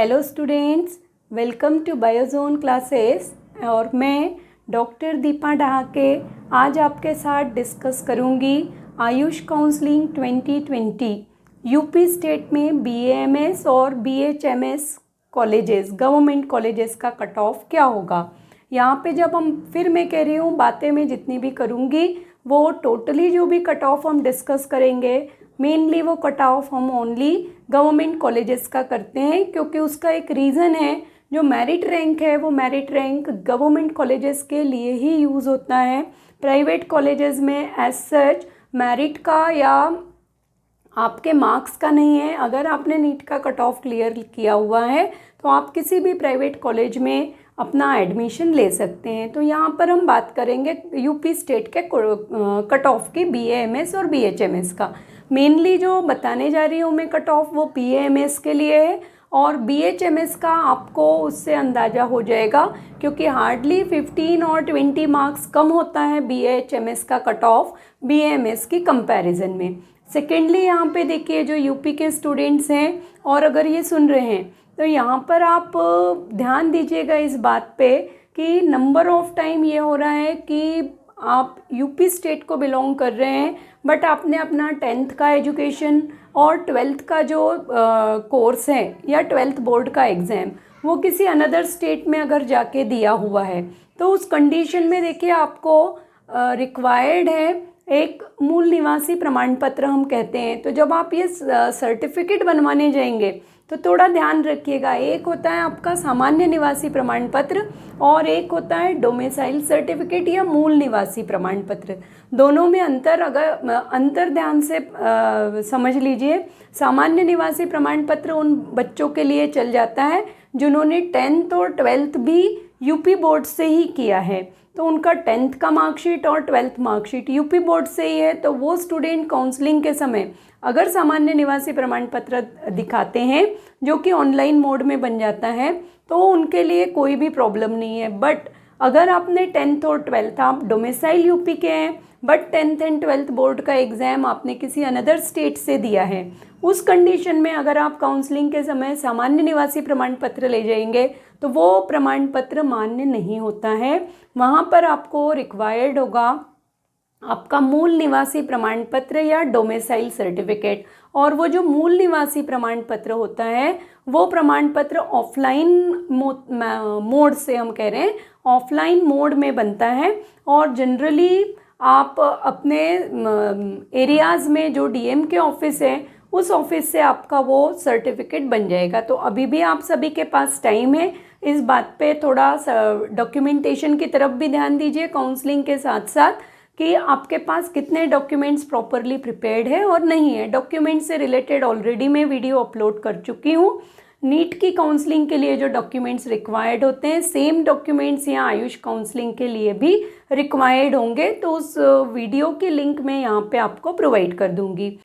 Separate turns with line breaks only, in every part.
Hello students, welcome to Biozone classes. और मैं doctor Deepa Dahake आज आपके साथ डिस्कस करूंगी आयुष काउंसलिंग 2020 यूपी स्टेट में बीएएमएस और बीएचएमएस कॉलेजेस, गवर्नमेंट कॉलेजेस का कट ऑफ क्या होगा। यहाँ पे जब हम फिर मैं कह रही हूँ बातें मैं जितनी भी करूँगी वो टोटली जो भी कट ऑफ हम डिस्कस करेंगे मेनली वो कट ऑफ हम ओनली गवर्नमेंट कॉलेजेस का करते हैं, क्योंकि उसका एक रीज़न है। जो मेरिट रैंक है वो मेरिट रैंक गवर्नमेंट कॉलेजेस के लिए ही यूज़ होता है। प्राइवेट कॉलेजेस में एज सच मेरिट का या आपके मार्क्स का नहीं है। अगर आपने नीट का कट ऑफ क्लियर किया हुआ है तो आप किसी भी प्राइवेट कॉलेज में अपना एडमिशन ले सकते हैं। तो यहाँ पर हम बात करेंगे यूपी स्टेट के कट ऑफ की बीएएमएस और बीएचएमएस का। मेनली जो बताने जा रही हूँ मैं कट ऑफ वो बीएएमएस के लिए है, और बीएचएमएस का आपको उससे अंदाज़ा हो जाएगा क्योंकि हार्डली 15 और 20 मार्क्स कम होता है बीएचएमएस का कट ऑफ बीएएमएस की कंपैरिजन में। सेकेंडली यहाँ पे देखिए जो यूपी के स्टूडेंट्स हैं और अगर ये सुन रहे हैं तो यहाँ पर आप ध्यान दीजिएगा इस बात पे कि नंबर ऑफ टाइम ये हो रहा है कि आप यूपी स्टेट को बिलोंग कर रहे हैं बट आपने अपना 10th का एजुकेशन और 12th का जो कोर्स है या 12th बोर्ड का एग्ज़ाम वो किसी अनदर स्टेट में अगर जाके दिया हुआ है तो उस कंडीशन में देखिए आपको रिक्वायर्ड है एक मूल निवासी प्रमाण पत्र हम कहते हैं। तो जब आप ये सर्टिफिकेट बनवाने जाएंगे तो थोड़ा ध्यान रखिएगा, एक होता है आपका सामान्य निवासी प्रमाण पत्र और एक होता है डोमिसाइल सर्टिफिकेट या मूल निवासी प्रमाण पत्र। दोनों में अंतर ध्यान से समझ लीजिए। सामान्य निवासी प्रमाण पत्र उन बच्चों के लिए चल जाता है जिन्होंने 10th और 12th भी यूपी बोर्ड से ही किया है, तो उनका 10th का मार्कशीट और 12th मार्कशीट यूपी बोर्ड से ही है। तो वो स्टूडेंट काउंसलिंग के समय अगर सामान्य निवासी प्रमाण पत्र दिखाते हैं जो कि ऑनलाइन मोड में बन जाता है तो उनके लिए कोई भी प्रॉब्लम नहीं है। बट अगर आपने 10th और 12th आप डोमिसाइल यूपी के हैं but 10th and 12th board का एग्ज़ाम आपने किसी अनदर स्टेट से दिया है, उस कंडीशन में अगर आप काउंसलिंग के समय सामान्य निवासी प्रमाण पत्र ले जाएंगे तो वो प्रमाण पत्र मान्य नहीं होता है। वहाँ पर आपको रिक्वायर्ड होगा आपका मूल निवासी प्रमाण पत्र या डोमिसाइल सर्टिफिकेट। और वो जो मूल निवासी प्रमाण पत्र होता है वो प्रमाण पत्र ऑफलाइन मोड से हम कह रहे हैं ऑफलाइन मोड में बनता है, और जनरली आप अपने एरियाज़ में जो डीएम के ऑफिस है उस ऑफिस से आपका वो सर्टिफिकेट बन जाएगा। तो अभी भी आप सभी के पास टाइम है, इस बात पे थोड़ा डॉक्यूमेंटेशन की तरफ भी ध्यान दीजिए काउंसलिंग के साथ साथ कि आपके पास कितने डॉक्यूमेंट्स प्रॉपरली प्रिपेयर्ड है और नहीं है। डॉक्यूमेंट से रिलेटेड ऑलरेडी मैं वीडियो अपलोड कर चुकी हूँ। नीट की काउंसलिंग के लिए जो डॉक्यूमेंट्स रिक्वायर्ड होते हैं सेम डॉक्यूमेंट्स यहाँ आयुष काउंसलिंग के लिए भी रिक्वायर्ड होंगे, तो उस वीडियो की लिंक मैं यहाँ पे आपको प्रोवाइड कर दूँगी।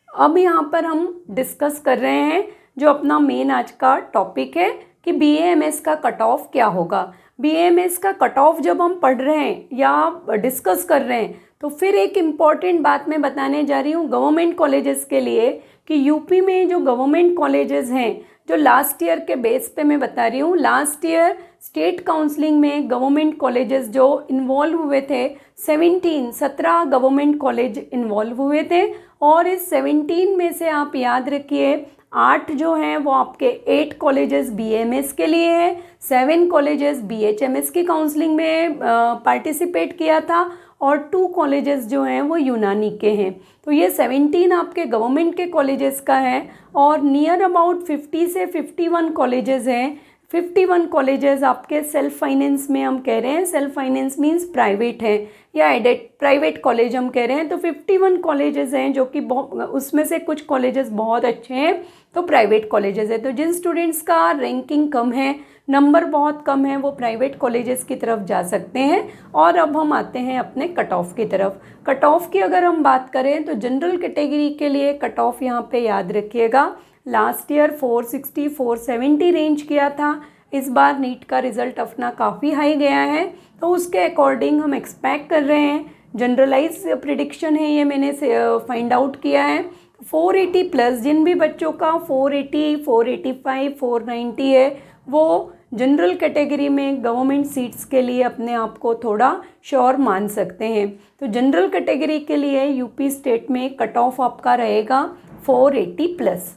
अब यहाँ पर हम डिस्कस कर रहे हैं जो अपना मेन आज का टॉपिक है कि बीएएमएस का कट ऑफ क्या होगा। बीएएमएस का कट ऑफ जब हम पढ़ रहे हैं या डिस्कस कर रहे हैं तो फिर एक इम्पॉर्टेंट बात मैं बताने जा रही हूँ गवर्नमेंट कॉलेजेस के लिए कि यूपी में जो गवर्नमेंट कॉलेजेस हैं जो लास्ट ईयर के बेस पे मैं बता रही हूँ। लास्ट ईयर स्टेट काउंसलिंग में गवर्नमेंट कॉलेजेस जो इन्वॉल्व हुए थे 17 गवर्नमेंट कॉलेज इन्वॉल्व हुए थे, और इस 17 में से आप याद रखिए 8 जो हैं वो आपके 8 कॉलेजेस बीएमएस के लिए हैं, 7 कॉलेजेस बीएचएमएस की काउंसलिंग में पार्टिसिपेट किया था और 2 कॉलेजेस जो हैं वो यूनानी के हैं। तो ये 17 आपके गवर्नमेंट के कॉलेजेस का है और नियर अबाउट 50 से 51 कॉलेजेस हैं। 51 कॉलेजेस आपके सेल्फ फाइनेंस में हम कह रहे हैं, सेल्फ फाइनेंस मीन्स प्राइवेट है या एडेड प्राइवेट कॉलेज हम कह रहे हैं। तो 51 कॉलेजेस हैं जो कि उसमें से कुछ कॉलेजेस बहुत अच्छे हैं तो प्राइवेट कॉलेजेस है। तो जिन स्टूडेंट्स का रैंकिंग कम है, नंबर बहुत कम है, वो प्राइवेट कॉलेजेस की तरफ जा सकते हैं। और अब हम आते हैं अपने कट ऑफ की तरफ। कट ऑफ की अगर हम बात करें तो जनरल कैटेगरी के लिए कट ऑफ यहाँ पे याद रखिएगा लास्ट ईयर 460 470 रेंज किया था। इस बार नीट का रिज़ल्ट अपना काफ़ी हाई गया है तो उसके अकॉर्डिंग हम एक्सपेक्ट कर रहे हैं, जनरलाइज प्रिडिक्शन है ये मैंने फाइंड आउट किया है 480 प्लस जिन भी बच्चों का 480, 485, 490 है वो जनरल कैटेगरी में गवर्नमेंट सीट्स के लिए अपने आप को थोड़ा श्योर मान सकते हैं। तो जनरल कैटेगरी के लिए यूपी स्टेट में कट ऑफ आपका रहेगा 480 प्लस।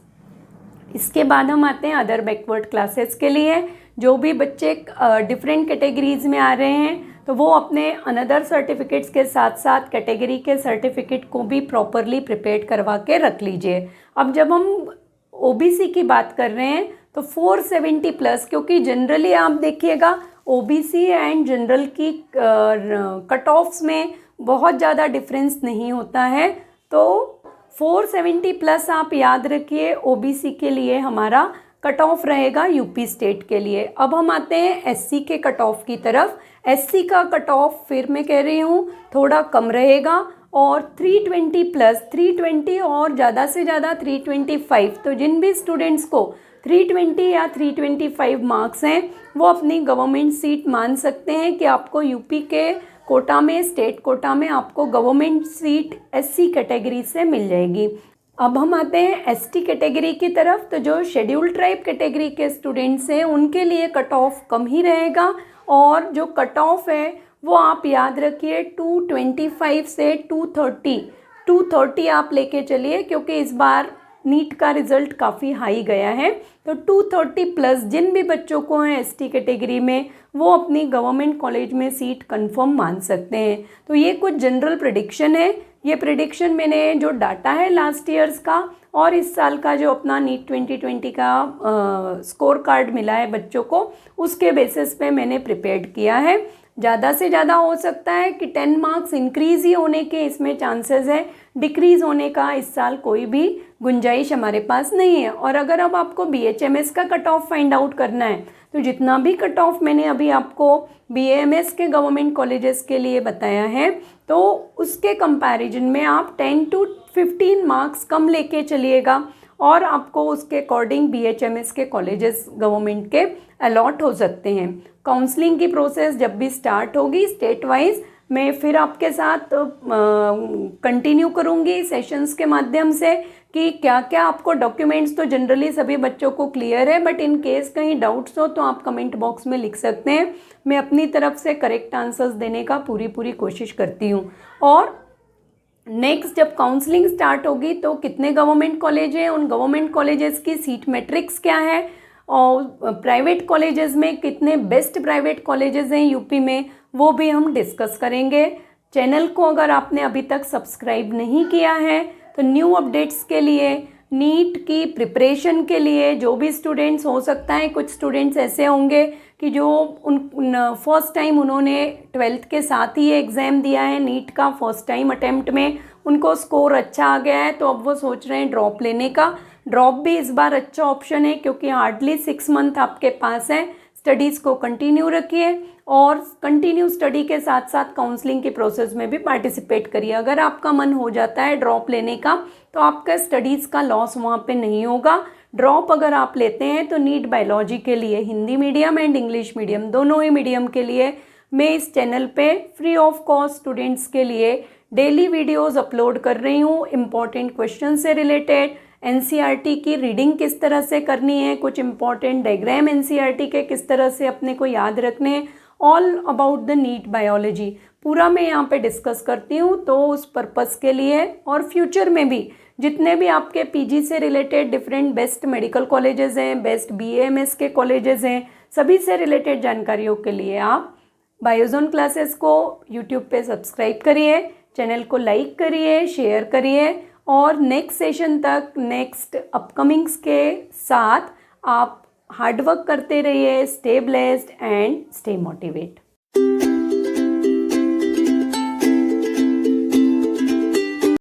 इसके बाद हम आते हैं अदर बैकवर्ड क्लासेस के लिए। जो भी बच्चे डिफरेंट कैटेगरीज में आ रहे हैं तो वो अपने अनदर सर्टिफिकेट्स के साथ साथ कैटेगरी के सर्टिफिकेट को भी प्रॉपरली प्रिपेयर करवा के रख लीजिए। अब जब हम ओबीसी की बात कर रहे हैं तो 470 प्लस, क्योंकि जनरली आप देखिएगा ओबीसी एंड जनरल की कट ऑफ्स में बहुत ज़्यादा डिफरेंस नहीं होता है। तो 470 प्लस आप याद रखिए ओबीसी के लिए हमारा कट ऑफ रहेगा यूपी स्टेट के लिए। अब हम आते हैं एससी के कट ऑफ की तरफ। एससी का कट ऑफ फिर मैं कह रही हूँ थोड़ा कम रहेगा और 320 प्लस, 320 और ज़्यादा से ज़्यादा 325। तो जिन भी स्टूडेंट्स को 320 या 325 मार्क्स हैं वो अपनी गवर्नमेंट सीट मान सकते हैं कि आपको यूपी के कोटा में, स्टेट कोटा में आपको गवर्नमेंट सीट एससी कैटेगरी से मिल जाएगी। अब हम आते हैं एसटी कैटेगरी की तरफ। तो जो शेड्यूल्ड ट्राइब कैटेगरी के स्टूडेंट्स हैं उनके लिए कट ऑफ कम ही रहेगा और जो कट ऑफ है वो आप याद रखिए 225 से 230 आप लेके चलिए, क्योंकि इस बार नीट का रिज़ल्ट काफ़ी हाई गया है। तो 230 प्लस जिन भी बच्चों को हैं एसटी कैटेगरी में वो अपनी गवर्नमेंट कॉलेज में सीट कंफर्म मान सकते हैं। तो ये कुछ जनरल प्रेडिक्शन है। ये प्रेडिक्शन मैंने जो डाटा है लास्ट ईयर्स का और इस साल का जो अपना नीट 2020 का स्कोर कार्ड मिला है बच्चों को, उसके बेसिस पे मैंने प्रिपेयर किया है। ज़्यादा से ज़्यादा हो सकता है कि 10 मार्क्स इंक्रीज़ ही होने के इसमें चांसेस है, डिक्रीज़ होने का इस साल कोई भी गुंजाइश हमारे पास नहीं है। और अगर अब आपको बीएचएमएस का कट ऑफ फाइंड आउट करना है तो जितना भी कट ऑफ मैंने अभी आपको बीएमएस के गवर्नमेंट कॉलेजेस के लिए बताया है तो उसके कंपैरिजन में आप 10 to 15 मार्क्स कम लेके चलिएगा और आपको उसके अकॉर्डिंग बीएचएमएस के कॉलेजेस गवर्नमेंट के अलॉट हो सकते हैं। काउंसलिंग की प्रोसेस जब भी स्टार्ट होगी स्टेट वाइज मैं फिर आपके साथ कंटिन्यू करूँगी सेशंस के माध्यम से कि क्या क्या आपको डॉक्यूमेंट्स। तो जनरली सभी बच्चों को क्लियर है, बट इन केस कहीं डाउट्स हो तो आप कमेंट बॉक्स में लिख सकते हैं। मैं अपनी तरफ से करेक्ट आंसर्स देने का पूरी कोशिश करती हूँ। और नेक्स्ट जब काउंसलिंग स्टार्ट होगी तो कितने गवर्नमेंट कॉलेज हैं, उन गवर्नमेंट कॉलेजेस की सीट मैट्रिक्स क्या है और प्राइवेट कॉलेजेस में कितने बेस्ट प्राइवेट कॉलेजेस हैं यूपी में, वो भी हम डिस्कस करेंगे। चैनल को अगर आपने अभी तक सब्सक्राइब नहीं किया है तो न्यू अपडेट्स के लिए, नीट की प्रिपरेशन के लिए जो भी स्टूडेंट्स, हो सकता है कुछ स्टूडेंट्स ऐसे होंगे कि जो फर्स्ट टाइम उन्होंने 12th के साथ ही एग्ज़ाम दिया है नीट का, फर्स्ट टाइम अटेम्प्ट में उनको स्कोर अच्छा आ गया है तो अब वो सोच रहे हैं ड्रॉप लेने का। ड्रॉप भी इस बार अच्छा ऑप्शन है क्योंकि हार्डली 6 मंथ आपके पास है। स्टडीज़ को कंटिन्यू रखिए और कंटिन्यू स्टडी के साथ साथ काउंसलिंग के प्रोसेस में भी पार्टिसिपेट करिए। अगर आपका मन हो जाता है ड्रॉप लेने का तो आपका स्टडीज़ का लॉस वहाँ पे नहीं होगा। ड्रॉप अगर आप लेते हैं तो नीट बायोलॉजी के लिए Hindi medium and English medium दोनों ही मीडियम के लिए मैं इस चैनल पे फ्री ऑफ कॉस्ट स्टूडेंट्स के लिए डेली वीडियोस अपलोड कर रही हूँ। इम्पॉर्टेंट क्वेश्चन से रिलेटेड, एनसीईआरटी की रीडिंग किस तरह से करनी है, कुछ इंपॉर्टेंट डायग्राम एनसीईआरटी के किस तरह से अपने को याद रखने हैं, all about the NEET biology पूरा मैं यहाँ पे डिस्कस करती हूँ। तो उस पर्पस के लिए और फ्यूचर में भी जितने भी आपके पीजी से related different best medical colleges हैं, बेस्ट बीएमएस के कॉलेजेस हैं, सभी से रिलेटेड जानकारियों के लिए आप बायोजोन क्लासेस को यूट्यूब पे सब्सक्राइब करिए, चैनल को लाइक करिए, शेयर करिए और नेक्स्ट सेशन तक, नेक्स्ट अपकमिंग्स के साथ आप हार्डवर्क करते रहिए। Stay blessed and stay motivate.